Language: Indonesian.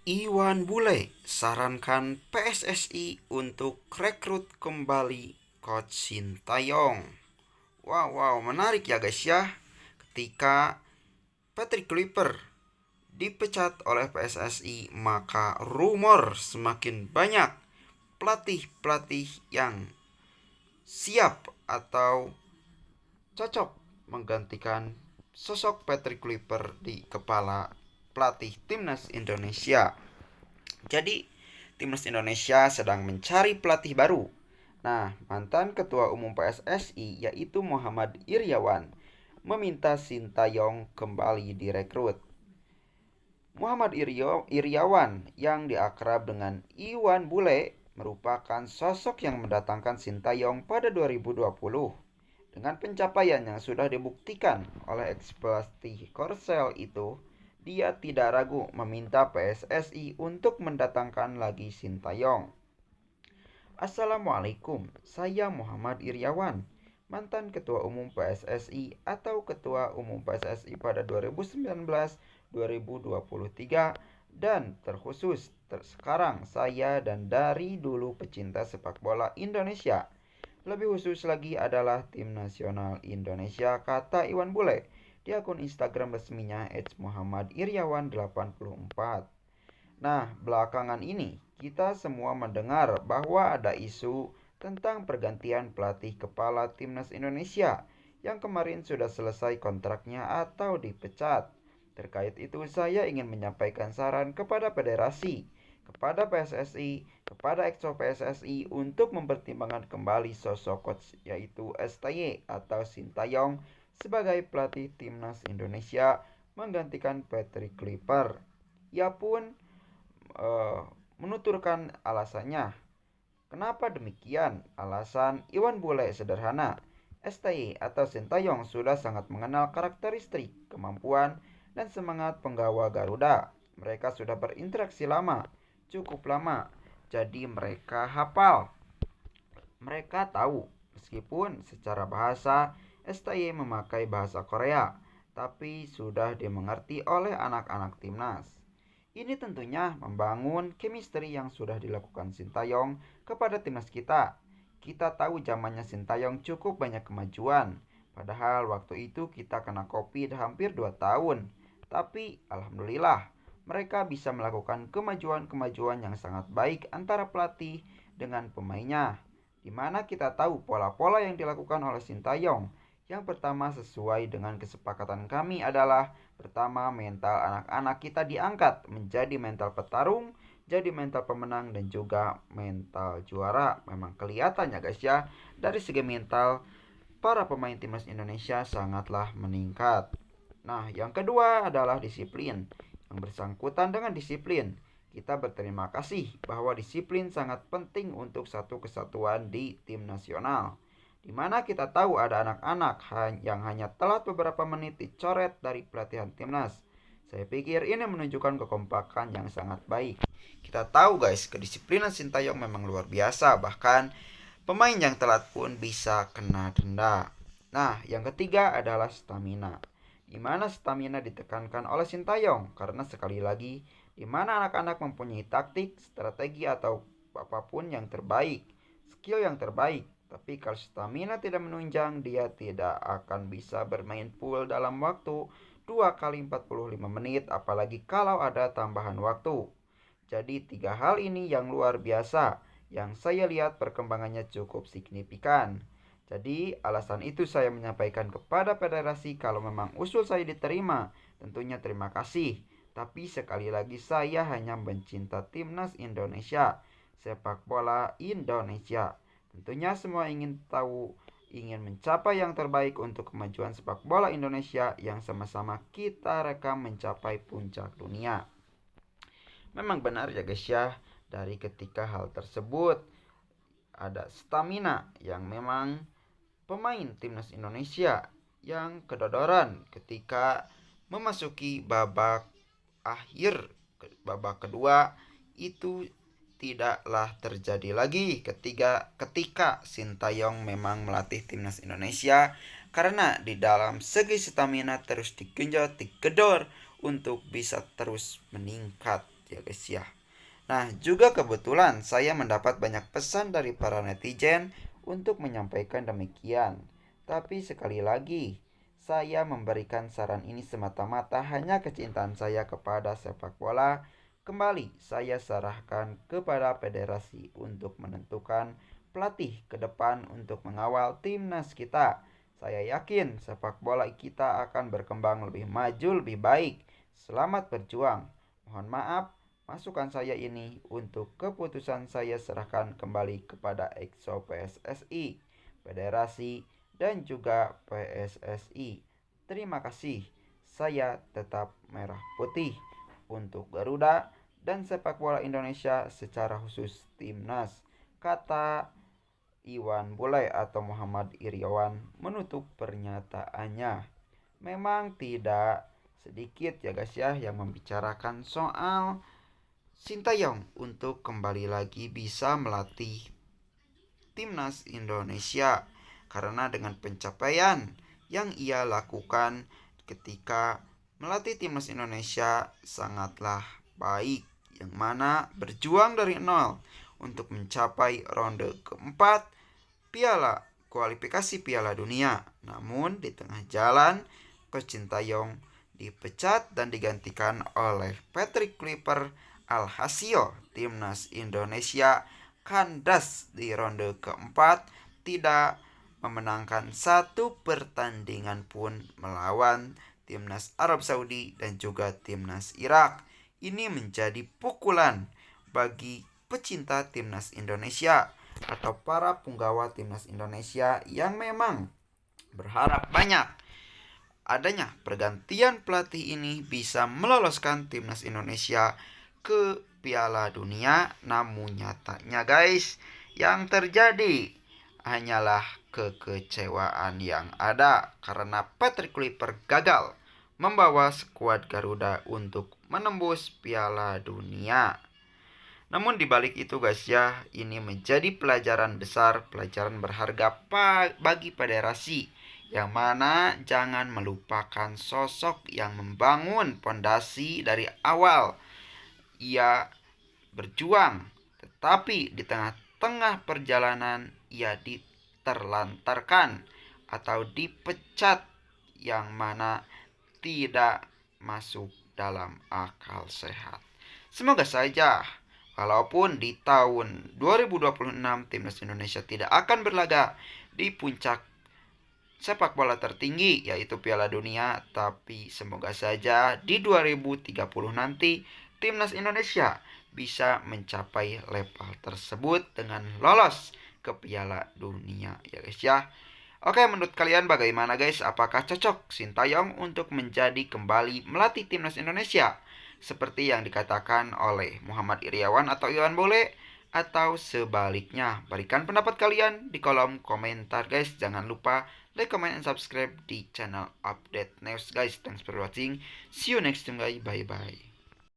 Iwan Bule sarankan PSSI untuk rekrut kembali Coach Sintayong. Wow, menarik ya guys ya. Ketika Patrick Kluivert dipecat oleh PSSI, maka rumor semakin banyak pelatih-pelatih yang siap atau cocok menggantikan sosok Patrick Kluivert di kepala pelatih timnas Indonesia. Jadi, timnas Indonesia sedang mencari pelatih baru. Nah, mantan Ketua Umum PSSI yaitu Muhammad Iryawan meminta Sintayong kembali direkrut. Muhammad Iryawan yang diakrab dengan Iwan Bule merupakan sosok yang mendatangkan Sintayong pada 2020. Dengan pencapaian yang sudah dibuktikan oleh ekspektasi Korsel itu, dia tidak ragu meminta PSSI untuk mendatangkan lagi Sintayong. Assalamualaikum, saya Muhammad Iryawan, mantan Ketua Umum PSSI atau Ketua Umum PSSI pada 2019-2023 dan terkhusus sekarang saya dan dari dulu pecinta sepak bola Indonesia. Lebih khusus lagi adalah tim nasional Indonesia, kata Iwan Bule di akun Instagram resminya @muhammadiryawan84. Nah, belakangan ini kita semua mendengar bahwa ada isu tentang pergantian pelatih kepala timnas Indonesia yang kemarin sudah selesai kontraknya atau dipecat. Terkait itu, saya ingin menyampaikan saran kepada federasi, kepada PSSI, kepada EXO PSSI untuk mempertimbangkan kembali sosok coach yaitu STY atau Sintayong sebagai pelatih timnas Indonesia menggantikan Patrick Kluivert. Ia pun uh, menuturkan alasannya. Kenapa demikian? Alasan Iwan Bule sederhana. STY atau Sintayong sudah sangat mengenal karakteristik, kemampuan, dan semangat penggawa Garuda. Mereka sudah berinteraksi lama, cukup lama, jadi mereka hafal. Mereka tahu, meskipun secara bahasa STY memakai bahasa Korea, tapi sudah dimengerti oleh anak-anak timnas. Ini tentunya membangun chemistry yang sudah dilakukan Sintayong kepada timnas kita. Kita tahu zamannya Sintayong cukup banyak kemajuan. Padahal waktu itu kita kena Covid hampir 2 tahun. Tapi alhamdulillah mereka bisa melakukan kemajuan-kemajuan yang sangat baik antara pelatih dengan pemainnya. Di mana kita tahu pola-pola yang dilakukan oleh Sintayong. Yang pertama sesuai dengan kesepakatan kami adalah pertama, mental anak-anak kita diangkat menjadi mental petarung, jadi mental pemenang dan juga mental juara. Memang kelihatan ya guys ya, dari segi mental para pemain timnas Indonesia sangatlah meningkat. Nah, yang kedua adalah disiplin. Yang bersangkutan dengan disiplin, kita berterima kasih bahwa disiplin sangat penting untuk satu kesatuan di tim nasional. Di mana kita tahu ada anak-anak yang hanya telat beberapa menit dicoret dari pelatihan timnas. Saya pikir ini menunjukkan kekompakan yang sangat baik. Kita tahu guys, kedisiplinan Sintayong memang luar biasa. Bahkan pemain yang telat pun bisa kena denda. Nah, yang ketiga adalah stamina. Di mana stamina ditekankan oleh Sintayong karena sekali lagi di mana anak-anak mempunyai taktik, strategi atau apapun yang terbaik, skill yang terbaik. Tapi kalau stamina tidak menunjang, dia tidak akan bisa bermain full dalam waktu 2 kali 45 menit, apalagi kalau ada tambahan waktu. Jadi 3 hal ini yang luar biasa, yang saya lihat perkembangannya cukup signifikan. Jadi alasan itu saya menyampaikan kepada federasi kalau memang usul saya diterima, tentunya terima kasih. Tapi sekali lagi saya hanya mencinta timnas Indonesia, sepak bola Indonesia. Tentunya semua ingin tahu, ingin mencapai yang terbaik untuk kemajuan sepak bola Indonesia yang sama-sama kita rekam mencapai puncak dunia. Memang benar ya guys ya, dari ketika hal tersebut ada stamina yang memang pemain timnas Indonesia yang kedodoran ketika memasuki babak akhir, babak kedua itu tidaklah terjadi lagi ketika Sintayong memang melatih timnas Indonesia, karena di dalam segi stamina terus digenjot digedor untuk bisa terus meningkat ya guys ya. Nah, juga kebetulan saya mendapat banyak pesan dari para netizen untuk menyampaikan demikian. Tapi sekali lagi, saya memberikan saran ini semata-mata hanya kecintaan saya kepada sepak bola. Kembali saya serahkan kepada federasi untuk menentukan pelatih ke depan untuk mengawal timnas kita. Saya yakin sepak bola kita akan berkembang lebih maju, lebih baik. Selamat berjuang. Mohon maaf, masukan saya ini untuk keputusan saya serahkan kembali kepada EXO PSSI, Federasi, dan juga PSSI. Terima kasih. Saya tetap merah putih untuk Garuda dan sepak bola Indonesia secara khusus timnas, kata Iwan Bule atau Muhammad Iriawan menutup pernyataannya. Memang tidak sedikit ya guys ya yang membicarakan soal Sintayong untuk kembali lagi bisa melatih timnas Indonesia karena dengan pencapaian yang ia lakukan ketika melatih timnas Indonesia sangatlah baik, yang mana berjuang dari nol untuk mencapai ronde keempat kualifikasi Piala Dunia. Namun di tengah jalan Coach Sintayong dipecat dan digantikan oleh Patrick Kluivert. Alhasil timnas Indonesia kandas di ronde keempat, tidak memenangkan satu pertandingan pun melawan timnas Arab Saudi dan juga timnas Irak. Ini menjadi pukulan bagi pecinta timnas Indonesia atau para punggawa timnas Indonesia yang memang berharap banyak adanya pergantian pelatih ini bisa meloloskan timnas Indonesia ke Piala Dunia. Namun nyatanya guys, yang terjadi hanyalah kekecewaan yang ada karena Patrick Kluivert gagal membawa skuad Garuda untuk menembus Piala Dunia. Namun dibalik itu guys ya, ini menjadi pelajaran besar, pelajaran berharga bagi federasi, yang mana jangan melupakan sosok yang membangun pondasi dari awal. Ia berjuang, tetapi di tengah-tengah perjalanan ia diterlantarkan atau dipecat, yang mana tidak masuk dalam akal sehat. Semoga saja walaupun di tahun 2026 timnas Indonesia tidak akan berlaga di puncak sepak bola tertinggi yaitu Piala Dunia, tapi semoga saja di 2030 nanti timnas Indonesia bisa mencapai level tersebut dengan lolos ke Piala Dunia ya guys ya. Oke, menurut kalian bagaimana guys? Apakah cocok Sintayong untuk menjadi kembali melatih timnas Indonesia seperti yang dikatakan oleh Muhammad Iriawan atau Iwan Bule, atau sebaliknya? Berikan pendapat kalian di kolom komentar guys. Jangan lupa like, comment, and subscribe di channel Update News guys. Thanks for watching. See you next time guys. Bye bye.